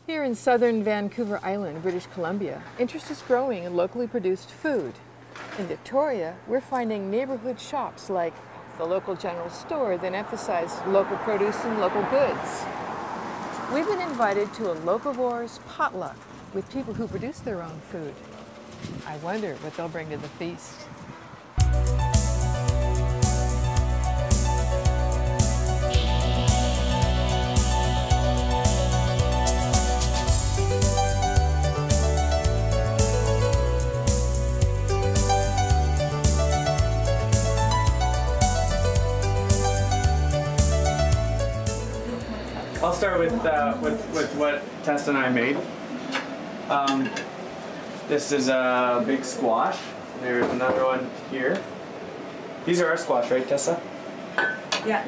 Here in southern Vancouver Island, British Columbia, interest is growing in locally produced food. In Victoria, we're finding neighborhood shops like the local general store that emphasize local produce and local goods. We've been invited to a Locavores Potluck with people who produce their own food. I wonder what they'll bring to the feast. I'll start with what Tessa and I made. This is a big squash. There's another one here. These are our squash, right, Tessa? Yeah.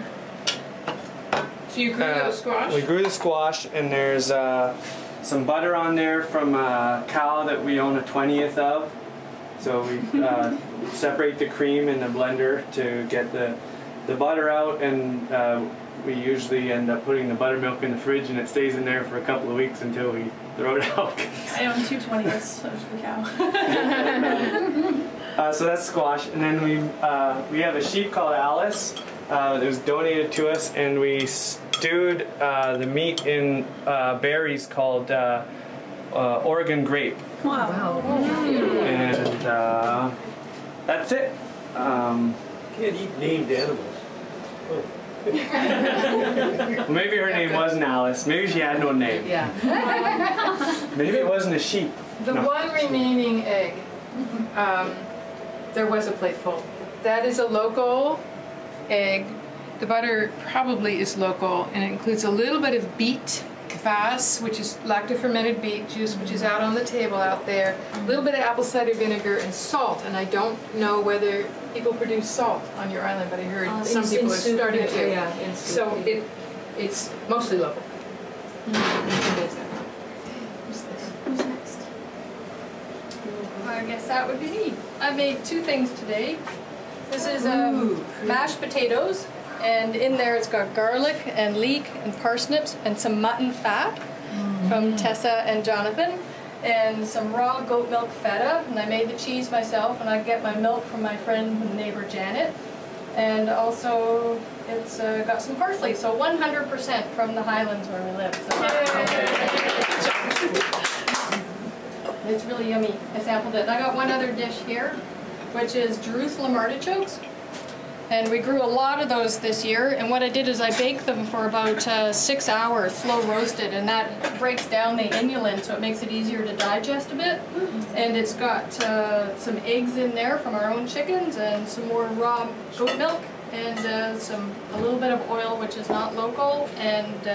So you grew the squash? We grew the squash, and there's some butter on there from a cow that we own a 20th of. So we separate the cream in the blender to get the butter out, and we usually end up putting the buttermilk in the fridge, and it stays in there for a couple of weeks until we throw it out. I own 2 20ths of the cow. So that's squash, and then we have a sheep called Alice that was donated to us, and we stewed the meat in berries called Oregon grape. Wow. And that's it. Can't eat named animals. Oh. Well, maybe her name wasn't Alice. Maybe she had no name. Yeah. Maybe it wasn't a sheep. The one remaining egg, there was a plate full. That is a local egg. The butter probably is local, and it includes a little bit of beet kvass, which is lacto-fermented beet juice, which is out on the table out there, a little bit of apple cider vinegar, and salt. And I don't know whether people produce salt on your island, but I heard some people are starting to. Yeah, so it's mostly local. Who's next? I guess that would be me. I made 2 things today. This is mashed potatoes, and in there it's got garlic and leek and parsnips and some mutton fat from Tessa and Jonathan, and some raw goat milk feta, and I made the cheese myself, and I get my milk from my friend and neighbor Janet, and also it's got some parsley, so 100% from the Highlands where we live. So it's really yummy. I sampled it. And I got one other dish here, which is Jerusalem artichokes. And we grew a lot of those this year, and what I did is I baked them for about 6 hours, slow roasted, and that breaks down the inulin, so it makes it easier to digest a bit. And it's got some eggs in there from our own chickens, and some more raw goat milk, and a little bit of oil, which is not local, and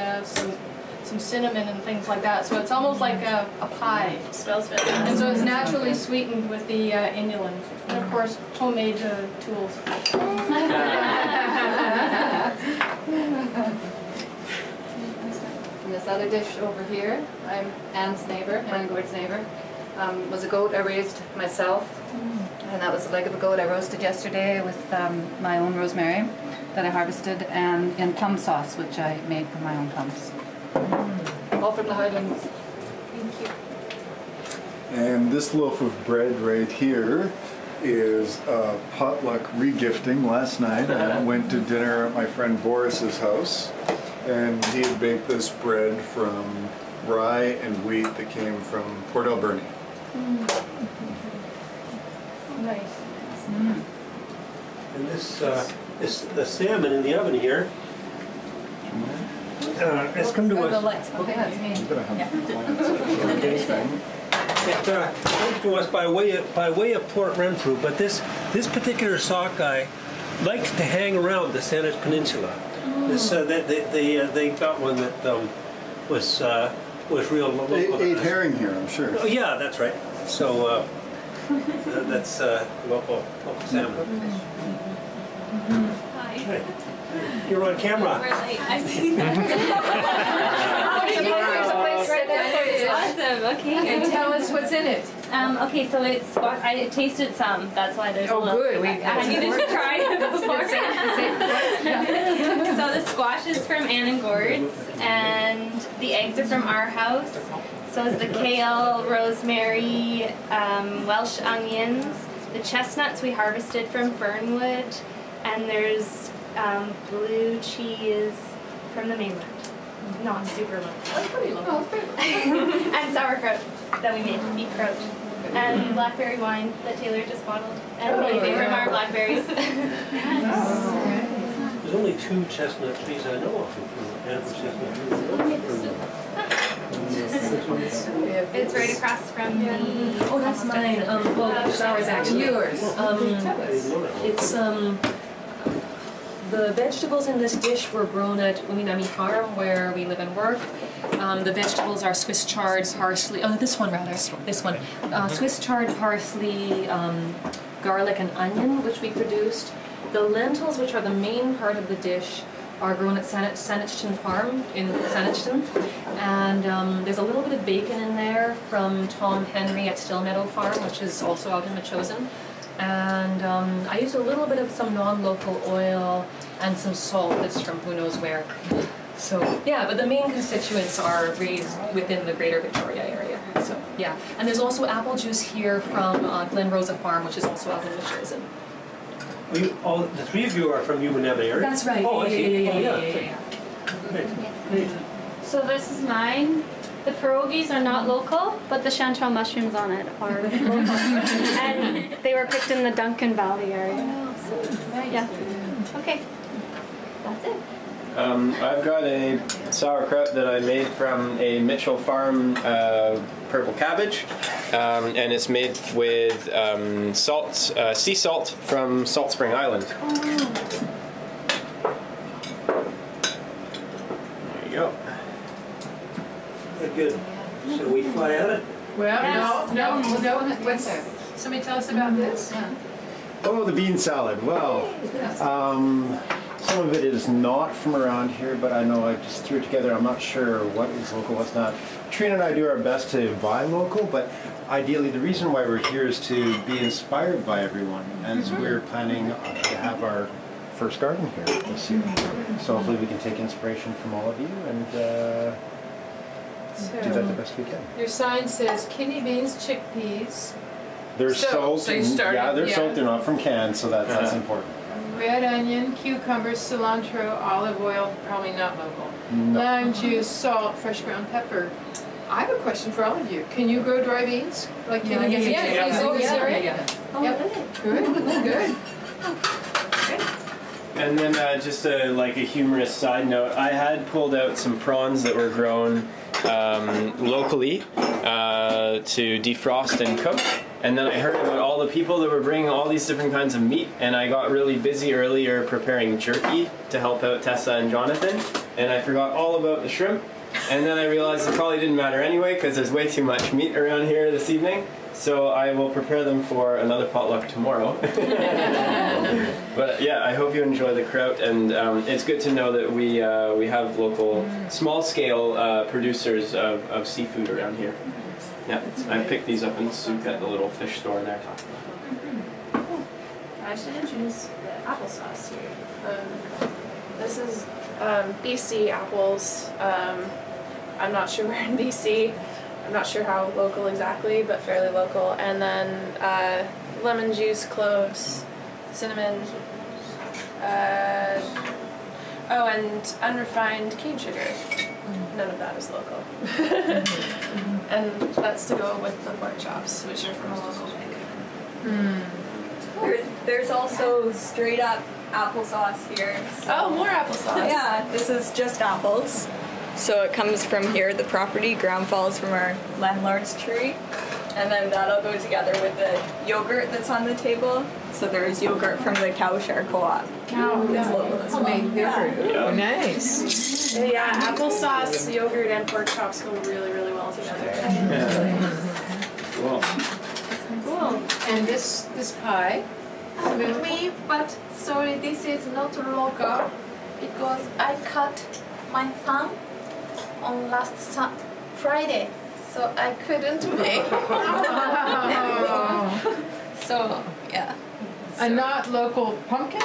some cinnamon and things like that. So it's almost like a pie. Smells fantastic. And so it's naturally sweetened with the inulin. And of course, homemade tools. And this other dish over here, I'm Anne's neighbor, Anne Gord's neighbor, was a goat I raised myself. And that was the leg of a goat I roasted yesterday with my own rosemary that I harvested, and in plum sauce, which I made from my own plums. All from the Highlands. Thank you. And this loaf of bread right here is a potluck regifting. Last night I went to dinner at my friend Boris's house, and he had baked this bread from rye and wheat that came from Port Alberni. Nice. And this is the salmon in the oven here. It's come to us. Okay, that's me. I'm gonna have this thing. It comes to us by way of Port Renfrew, but this particular sockeye likes to hang around the Saanich Peninsula. This they got one that was real local. Ate herring here, I'm sure. Oh yeah, that's right. So that's local salmon. Hi. You're on camera. We're late. I see that. Awesome, okay. Awesome. Okay. And tell us what's in it. Okay, so it's squash. I tasted some. That's why there's a Oh, little. good. I needed to try it before. So the squash is from Ann and Gord's, and the eggs are from our house. So is the kale, rosemary, Welsh onions. The chestnuts we harvested from Fernwood, and there's blue cheese from the mainland. Not super low. That's pretty low. And sauerkraut that we made, beet kraut. And blackberry wine that Taylor just bottled. And my favorite are blackberries. There's only 2 chestnut trees I know of. It's right across from the... Oh, that's mine. Well, Ours actually. Yours. It's the vegetables in this dish were grown at Uminami Farm, where we live and work. The vegetables are Swiss chard, parsley. Oh, this one rather. This one. Swiss chard, parsley, garlic, and onion, which we produced. The lentils, which are the main part of the dish, are grown at Saanich Farm in Saanich, and there's a little bit of bacon in there from Tom Henry at Still Meadow Farm, which is also out in Metchosin. And I used a little bit of some non-local oil and some salt that's from who knows where. So yeah, but the main constituents are raised within the Greater Victoria area. So yeah, and there's also apple juice here from Glen Rosa Farm, which is also out in Metchosin. All the 3 of you are from Uminami area? That's right. Oh, I see. Yeah. Great. So this is mine. The pierogies are not local, but the chanterelle mushrooms on it are local. And they were picked in the Duncan Valley area. So, yeah. Okay. That's it. I've got a sauerkraut that I made from a Mitchell Farm purple cabbage, and it's made with salt, sea salt from Salt Spring Island. There you go. Very good. Shall we fly at it? Well, no. What's somebody tell us about this? Oh, the bean salad. Well, some of it is not from around here, but I know I just threw it together. I'm not sure what is local, what's not. Trina and I do our best to buy local, but ideally the reason why we're here is to be inspired by everyone, as we're planning to have our first garden here this year. So hopefully we can take inspiration from all of you and do that the best we can. Your sign says kidney beans, chickpeas, They're soaked. so you started- Yeah, they're yeah. soaked. They're not from cans, so that's important. red onion, cucumbers, cilantro, olive oil, probably not local, No. lime juice, salt, fresh ground pepper. I have a question for all of you. Can you grow dry beans? Like can you get Yeah. this area? Oh, Yep. Good, good. And then just like a humorous side note, I had pulled out some prawns that were grown locally to defrost and cook. And then I heard about all the people that were bringing all these different kinds of meat, and I got really busy earlier preparing jerky to help out Tessa and Jonathan, and I forgot all about the shrimp. And then I realized it probably didn't matter anyway because there's way too much meat around here this evening. So I will prepare them for another potluck tomorrow. But yeah, I hope you enjoy the kraut, and it's good to know that we have local, small-scale producers of seafood around here. Yeah, I picked these up in Souk at the little fish store there. I should introduce the applesauce here. This is BC apples. I'm not sure where in BC. I'm not sure how local exactly, but fairly local. And then lemon juice, cloves, cinnamon. And unrefined cane sugar. None of that is local. And that's to go with the pork chops, which are from a local pig. There's also straight up applesauce here. So. Oh, more applesauce. Yeah, this is just apples. So it comes from here, the property, ground falls from our landlord's tree. And then that'll go together with the yogurt that's on the table. So there's yogurt from the Cowshare Co-op. It's local as well. Yogurt. Oh, nice. Yeah, applesauce, yogurt, and pork chops go really, really well together. Cool. Cool. And this pie? Me, but sorry, this is not local because I cut my thumb on last Friday. so I couldn't make. So yeah. A not local pumpkin?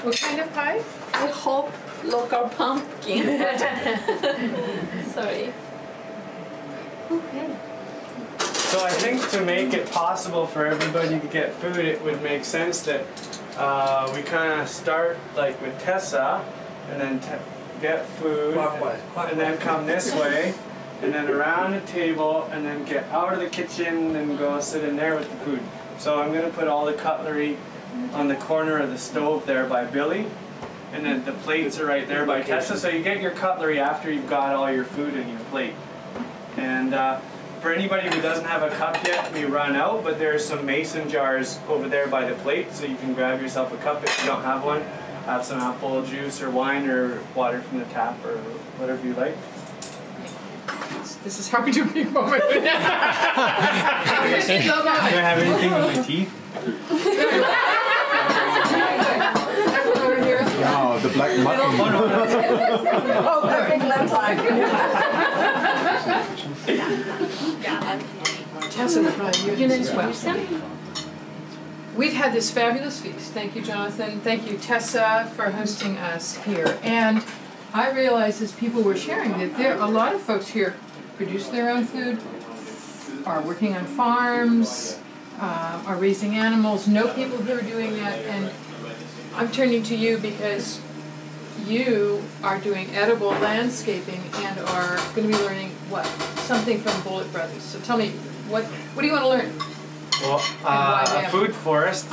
What kind of pie? I hope local pumpkin. Sorry. Okay. So I think to make it possible for everybody to get food, it would make sense that we kind of start like with Tessa, and then get food, and then come this way, and then around the table, and then get out of the kitchen and go sit in there with the food. So I'm going to put all the cutlery on the corner of the stove there by Billy, and then the plates are right there by Tessa. So you get your cutlery after you've got all your food in your plate. And for anybody who doesn't have a cup yet, we run out, but there's some mason jars over there by the plate, so you can grab yourself a cup if you don't have one. Have some apple juice or wine or water from the tap or whatever you like. This is hard to be moment. Do I have anything in my teeth? Oh, the black mutton. Oh, perfect Tessa would probably use this as well. We've had this fabulous feast. Thank you, Jonathan. Thank you, Tessa, for hosting us here. And I realized as people were sharing that there are a lot of folks here produce their own food, are working on farms, are raising animals, know people who are doing that. And I'm turning to you because you are doing edible landscaping and are going to be learning what? Something from Bullitt Brothers. So tell me, what do you want to learn? Well, a food forest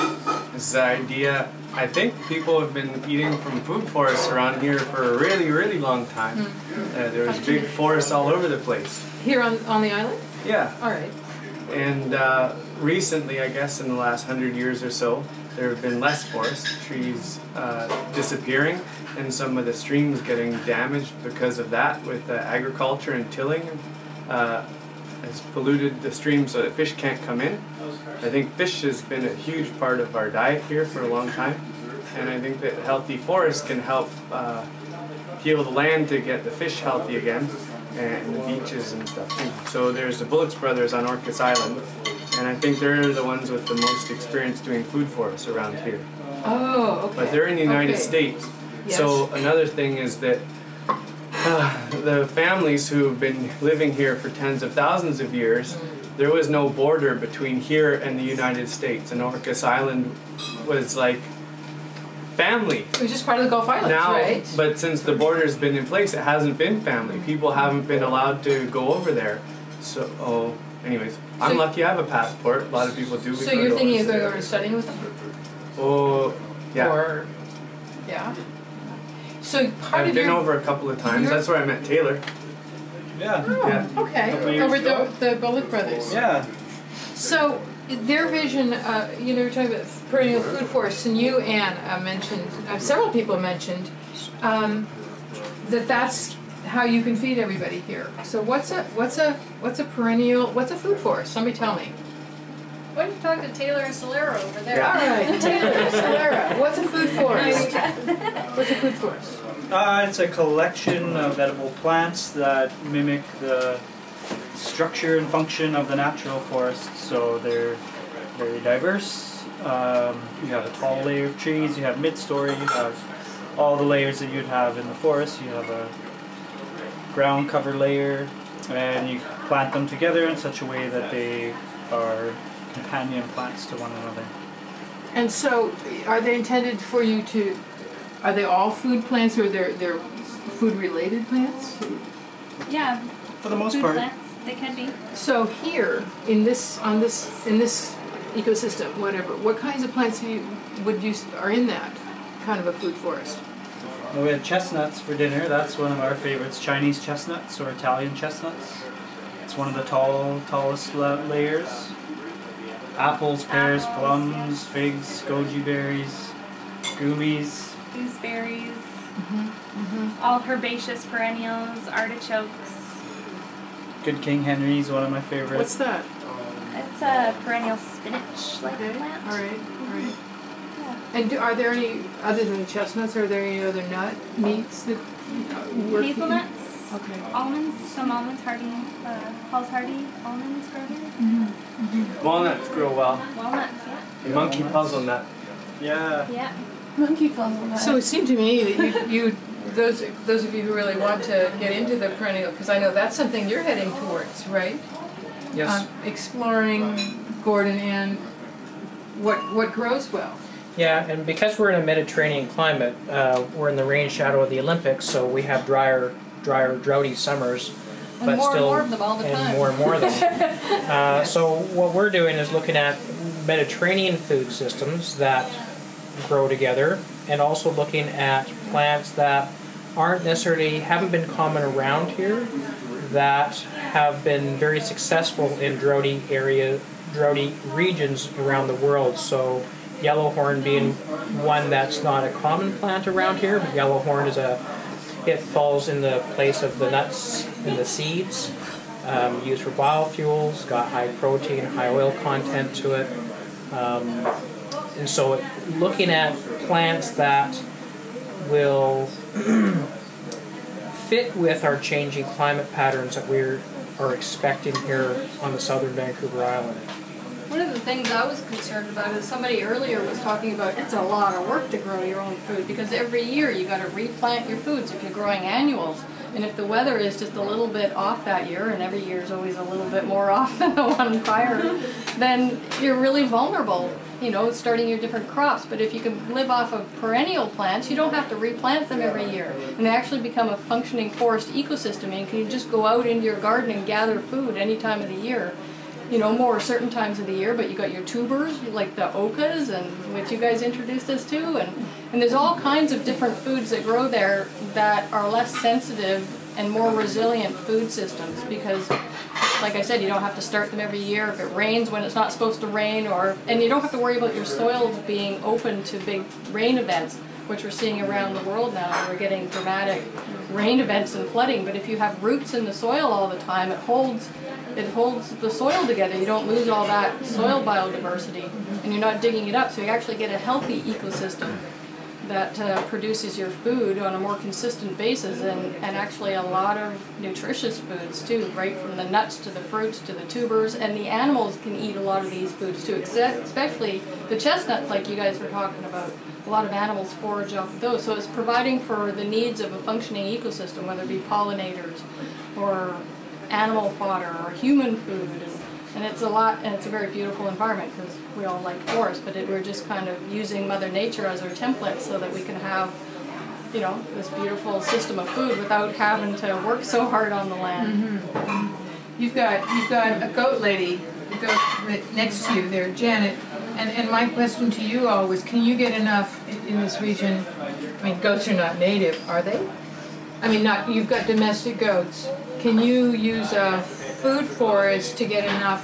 is the idea. I think people have been eating from food forests around here for a really, really long time. There was big forests all over the place. Here on the island? Yeah. All right. And recently, I guess in the last 100 years or so, there have been less forest, trees disappearing, and some of the streams getting damaged because of that, with agriculture and tilling has polluted the stream so that fish can't come in. I think fish has been a huge part of our diet here for a long time, and I think that healthy forests can help heal the land to get the fish healthy again, and the beaches and stuff too. So there's the Bullitt Brothers on Orcas Island, and I think they're the ones with the most experience doing food forests around here. Oh, okay. But they're in the United States. Yes. So another thing is that the families who've been living here for tens of thousands of years, there was no border between here and the United States, and Orcas Island was like family. It was just part of the Gulf Islands, now, right? But since the border's been in place, it hasn't been family. People haven't been allowed to go over there. So, anyways, I'm lucky I have a passport. A lot of people do. So you're thinking of going over and studying with them? Oh, yeah. Or, yeah. So part I've of been your... over a couple of times. That's where I met Taylor. Yeah. Oh, yeah. Okay. Over the Bullitt Brothers. Yeah. So their vision, you know, you're talking about perennial food forests, and you, Anne, mentioned, several people mentioned, that's how you can feed everybody here. So what's a food forest? Somebody tell me. Why don't you talk to Taylor and Solera over there? Yeah. All right, Taylor, Solera, what's a food forest? What's a food forest? It's a collection of edible plants that mimic the structure and function of the natural forest. So they're very diverse. You have a tall layer of trees, you have mid-story, you have all the layers that you'd have in the forest. You have a ground cover layer, and you plant them together in such a way that they are companion plants to one another. And so, are they intended for you to? Are they all food plants, or they're food-related plants? Yeah. For the most food part. Plants, they can be. So here, in this ecosystem, whatever, what kinds of plants are in that kind of a food forest? Well, we had chestnuts for dinner. That's one of our favorites. Chinese chestnuts or Italian chestnuts. It's one of the tallest layers. Apples, pears, plums, figs, goji berries, gooseberries. Gooseberries. All herbaceous perennials, artichokes. Good King Henry's one of my favorites. What's that? It's a perennial spinach-like plant. All right. Yeah. And are there any, other than chestnuts, are there any other meats that work? Hazelnuts. Okay. Almonds, some almonds, Paul's Hardy almonds grow here. Walnuts grow well. Walnuts, yeah. Monkey puzzle nut. Yeah. Yeah. Monkey puzzle nut. So it seemed to me that those of you who really want to get into the perennial, because I know that's something you're heading towards, right? Yes. Exploring, Gordon, and what grows well. Yeah, and because we're in a Mediterranean climate, we're in the rain shadow of the Olympics, so we have drier, droughty summers. And more and more of them all the time. And more of them. So what we're doing is looking at Mediterranean food systems that grow together, and also looking at plants that haven't been common around here, that have been very successful in droughty regions around the world. So yellowhorn being one that's not a common plant around here. Yellowhorn it falls in the place of the nuts and the seeds, used for biofuels, got high protein, high oil content to it. And so looking at plants that will fit with our changing climate patterns that we are expecting here on the southern Vancouver Island. One of the things I was concerned about is somebody earlier was talking about it's a lot of work to grow your own food, because every year you got to replant your foods if you're growing annuals. And if the weather is just a little bit off that year, and every year is always a little bit more off than the one prior, then you're really vulnerable, starting your different crops. But if you can live off of perennial plants, you don't have to replant them every year. And they actually become a functioning forest ecosystem, and you can just go out into your garden and gather food any time of the year. More certain times of the year, but you got your tubers, like the ochas, and which you guys introduced us to, and there's all kinds of different foods that grow there that are less sensitive and more resilient food systems, because, like I said, you don't have to start them every year if it rains when it's not supposed to rain, and you don't have to worry about your soils being open to big rain events, which we're seeing around the world now. We're getting dramatic rain events and flooding, but if you have roots in the soil all the time, it holds the soil together. You don't lose all that soil biodiversity, and you're not digging it up, so you actually get a healthy ecosystem that produces your food on a more consistent basis, and actually a lot of nutritious foods too, right from the nuts to the fruits to the tubers, and the animals can eat a lot of these foods too, especially the chestnuts like you guys were talking about. A lot of animals forage off of those, so it's providing for the needs of a functioning ecosystem, whether it be pollinators or animal fodder or human food, and it's a lot, and it's a very beautiful environment because we all like forests, but we're just kind of using Mother Nature as our template so that we can have, this beautiful system of food without having to work so hard on the land. Mm-hmm. You've got a goat lady, next to you there, Janet, and my question to you all was, can you get enough in this region? I mean, goats are not native, are they? I mean, you've got domestic goats. Can you use a food forest to get enough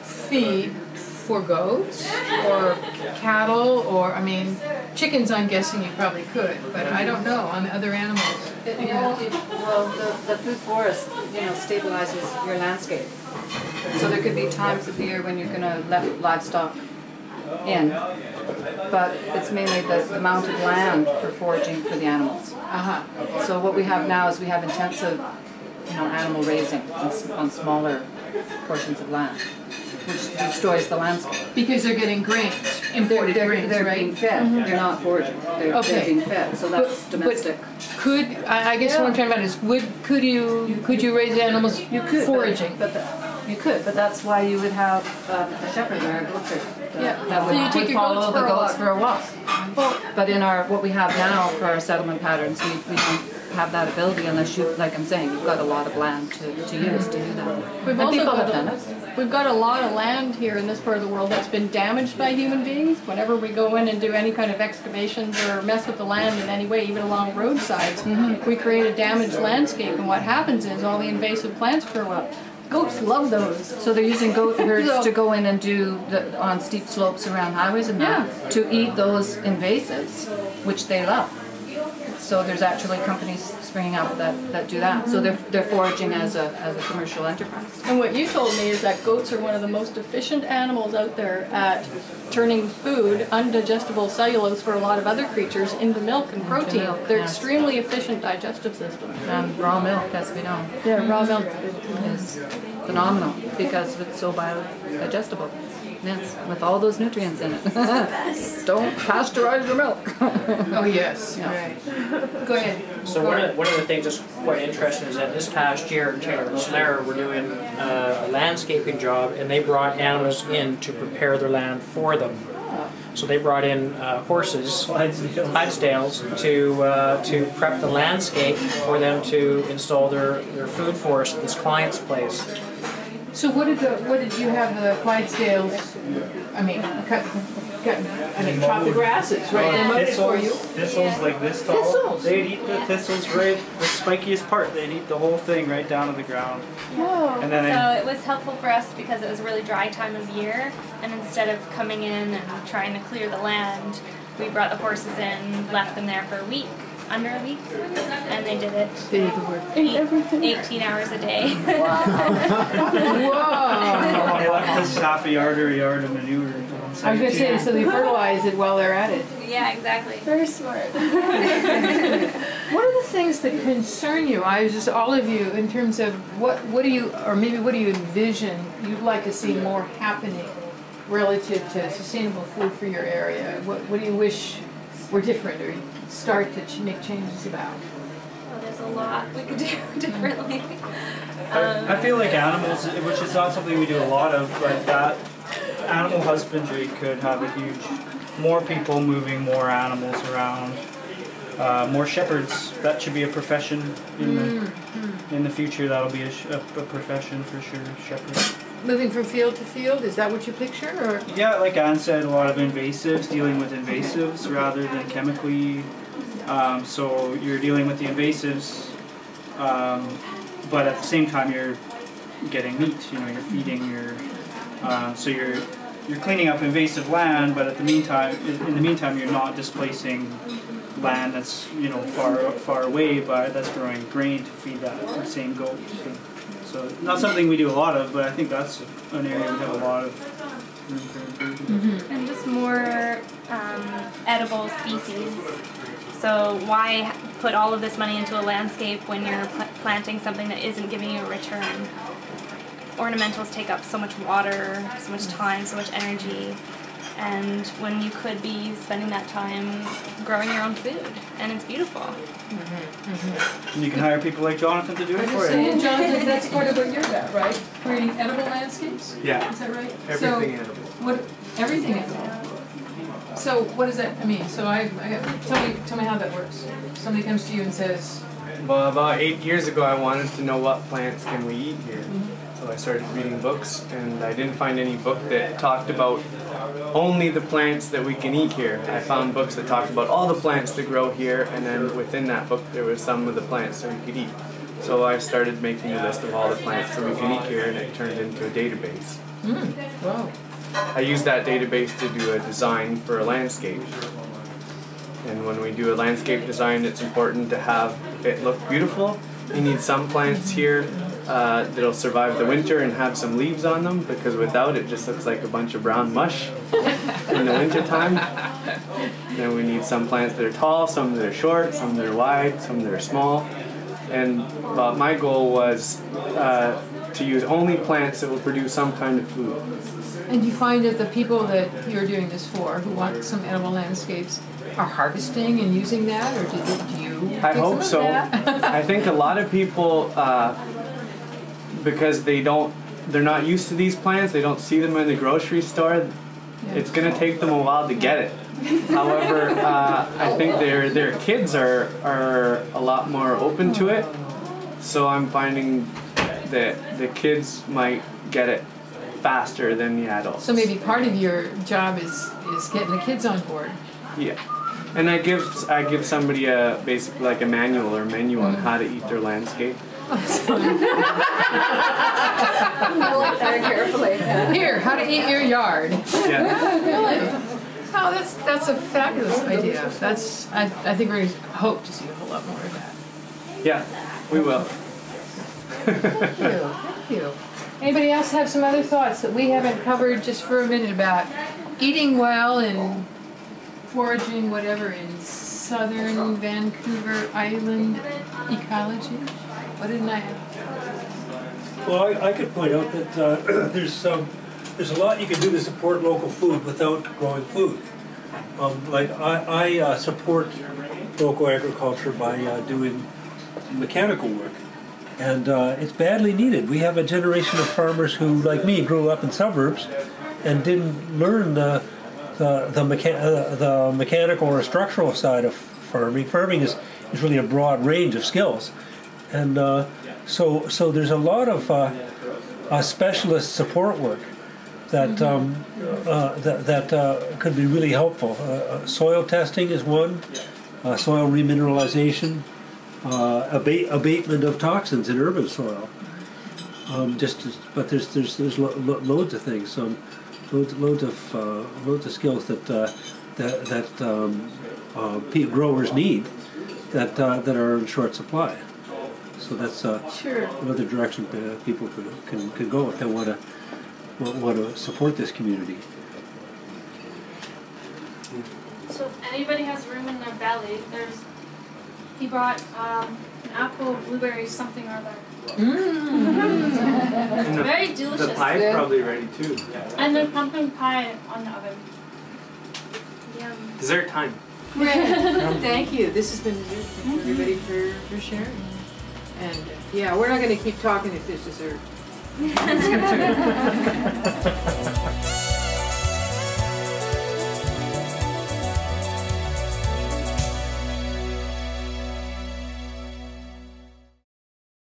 feed for goats or cattle, or, chickens I'm guessing you probably could, but I don't know on other animals. Well, the food forest, stabilizes your landscape. So there could be times of the year when you're going to let livestock in, but it's mainly the amount of land for foraging for the animals. So what we have now is we have intensive, animal raising on smaller portions of land, which destroys the landscape. Because they're getting grains, imported grains, they're right? being fed. Mm-hmm. They're not foraging. They're being fed. So that's domestic. But I guess what I'm trying about is, could you raise animals foraging? You could, but that's why you would have a shepherd or a goat that would follow the goats for a walk. But in what we have now for our settlement patterns, we don't have that ability unless you, like I'm saying, you've got a lot of land to use to do that. People have done it. We've got a lot of land here in this part of the world that's been damaged by human beings. Whenever we go in and do any kind of excavations or mess with the land in any way, even along roadsides, we create a damaged landscape, and what happens is all the invasive plants grow up. Goats love those. So they're using goat herds to go in and do on steep slopes around highways and that, to eat those invasives, which they love. So there's actually companies springing up that do that. So they're foraging as a commercial enterprise. And what you told me is that goats are one of the most efficient animals out there at turning food, undigestible cellulose for a lot of other creatures, into milk and protein. They're extremely efficient digestive systems. And raw milk, as we know. Yeah, raw milk is phenomenal because it's so biodigestible. Yes, with all those nutrients in it. Don't pasteurize your milk. Oh yes, right. Go ahead. So one of the things that's quite interesting is that this past year, Taylor and Snare were doing a landscaping job, and they brought animals in to prepare their land for them. So they brought in horses, Clydesdales, to prep the landscape for them to install their food forest at this client's place. So what did you have the Clydesdales? I mean, chop the grasses, right? They mowed it for you. Thistles like this tall. Thistles. They'd eat the thistles right, the spikiest part. They'd eat the whole thing right down to the ground. Oh. And then So it was helpful for us because it was a really dry time of year, and instead of coming in and trying to clear the land, we brought the horses in, left them there for a week. Under a week, and they did it. They did the work. 18 hours a day. Whoa! They left us half a yard or a yard of manure. I was going to say, so they fertilize it while they're at it. Yeah, exactly. Very smart. What are the things that concern you? I was just all of you in terms of what do you, or maybe what do you envision you'd like to see more happening relative to sustainable food for your area? What do you wish were different or start to make changes about? Well, there's a lot we could do differently. I feel like animals, which is not something we do a lot of, but that animal husbandry could have a huge, more people moving more animals around, more shepherds. That should be a profession in the future. That'll be a profession for sure, shepherds. Moving from field to field, is that what you picture? Or? Yeah, like Anne said, a lot of invasives, dealing with invasives rather than chemically. So you're dealing with the invasives, but at the same time you're getting meat. You know, you're feeding your. So you're cleaning up invasive land, but in the meantime, you're not displacing land that's far away, but that's growing grain to feed that same goat. So not something we do a lot of, but I think that's an area we have a lot of room for improvement. And just more edible species. So why put all of this money into a landscape when you're planting something that isn't giving you a return? Ornamentals take up so much water, so much time, so much energy, and when you could be spending that time growing your own food, and it's beautiful. And you can hire people like Jonathan to do it for you. Jonathan, that's part of what you're about, right? Creating edible landscapes? Yeah. Is that right? Everything edible. Everything edible. So what does that mean? So tell me how that works. Somebody comes to you and says, well, about 8 years ago I wanted to know what plants can we eat here. So I started reading books, and I didn't find any book that talked about only the plants that we can eat here. I found books that talked about all the plants that grow here, and then within that book there was some of the plants that we could eat. So I started making a list of all the plants that we can eat here, and it turned into a database. Wow. I used that database to do a design for a landscape. And when we do a landscape design, it's important to have it look beautiful. You need some plants here that'll survive the winter and have some leaves on them, because without it just looks like a bunch of brown mush in the winter time. Then we need some plants that are tall, some that are short, some that are wide, some that are small. And my goal was to use only plants that will produce some kind of food. and you find that the people that you're doing this for, who want some edible landscapes, are harvesting and using that, or do you I hope so. I think a lot of people, because they're not used to these plants, they don't see them in the grocery store, it's going to take them a while to get it. However, I think their kids are a lot more open to it, so I'm finding that the kids might get it faster than the adults. So maybe part of your job is getting the kids on board. Yeah. And I give somebody basically like a manual or menu on how to eat their landscape. Oh, that's funny. I look very carefully. Here, how to eat your yard. Yeah. Really? Oh, that's that's a fabulous idea. That's I think we hope to see a whole lot more of that. Yeah, we will. Thank you. Thank you. Anybody else have some other thoughts that we haven't covered just for a minute about eating well and foraging, whatever, in southern Vancouver Island ecology? What didn't I have? Well, I could point out that there's a lot you can do to support local food without growing food. Like I support local agriculture by doing mechanical work, and it's badly needed. We have a generation of farmers who, like me, grew up in suburbs and didn't learn the mechanical or structural side of farming. Farming is really a broad range of skills, and so there's a lot of specialist support work that could be really helpful. Soil testing is one, soil remineralization, abatement of toxins in urban soil. But there's loads of things. Loads of skills that growers need that are in short supply. So that's sure. Another direction people can go if they want to support this community. So if anybody has room in their belly, he brought an apple, blueberry, something or other. Very delicious. The pie is probably ready too. And the pumpkin pie on the oven. Yum. Dessert time. Thank you. This has been good. Thank you everybody for sharing. And yeah, we're not going to keep talking if there's dessert.